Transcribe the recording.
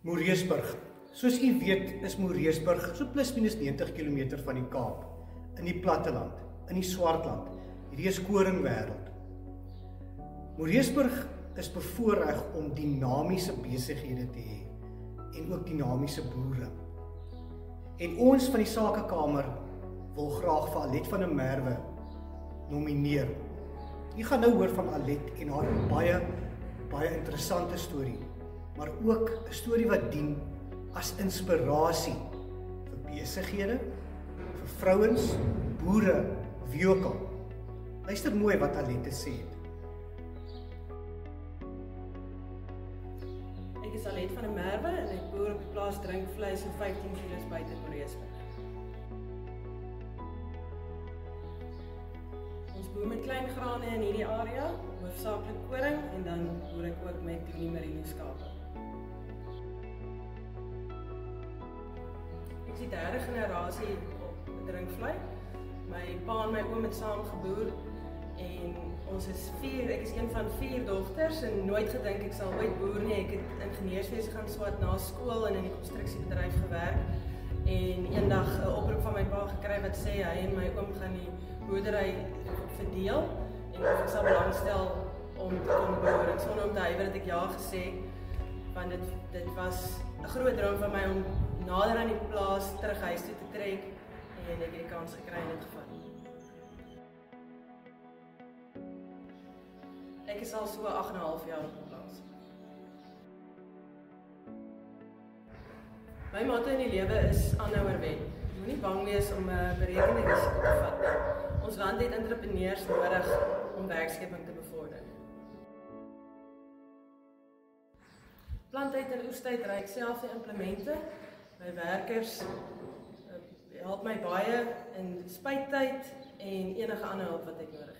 Moreesburg. Soos u weet is Moreesburg so plus minus 90 km van die Kaap, in die platteland, in die Swartland, hierdie is koringwêreld. Moreesburg is bevoorreg om dinamiese besighede te hê en ook dinamiese boere. En ons van die Sakekamer wil graag vir Alet van der Merwe nomineer. Jy gaan nou hoor van Alet en haar baie interessante storie, maar ook 'n storie wat dien as inspirasie vir besighede, vir vrouens, boere, wie ook al. Luister mooi wat Alet te sê het. Ek is Alet van der Merwe en ek boer op die plaas Drinkvleis so 15 km buite Moreesburg. Ons boer met klein grane in hierdie area, hoofsaaklik koring en dan boer ek ook met Tony Merino skape. Ek is die derde generasie op Drinkvleis. My pa en my oom het saam geboer en ons is ek is een van 4 dogters en nooit gedink ek sal ooit boer nie. Ek het ingenieurswese gaan swat na skool en in die konstruksiebedryf gewerk en eendag 'n oproep van my pa gekry wat sê hy en my oom gaan die boerdery verdeel en of ek sal belangstel om te kom boer. En sonder om te huiwer het ek ja gesê, want dit was 'n groot droom van my om nader aan die plaas terug huis toe te trek en ek het die kans gekry in dit geval. Ek is al so 8,5 jaar op die plaas. My motto in die lewe is aanhouer wen. Moenie bang wees om 'n berekende risiko te vat nie. Ons land het entrepreneurs nodig om werkskeping te bevorder. Planttyd en oestyd ry ek self die implemente. My werkers help my baie in spuittyd en enige ander hulp wat ek nodig het.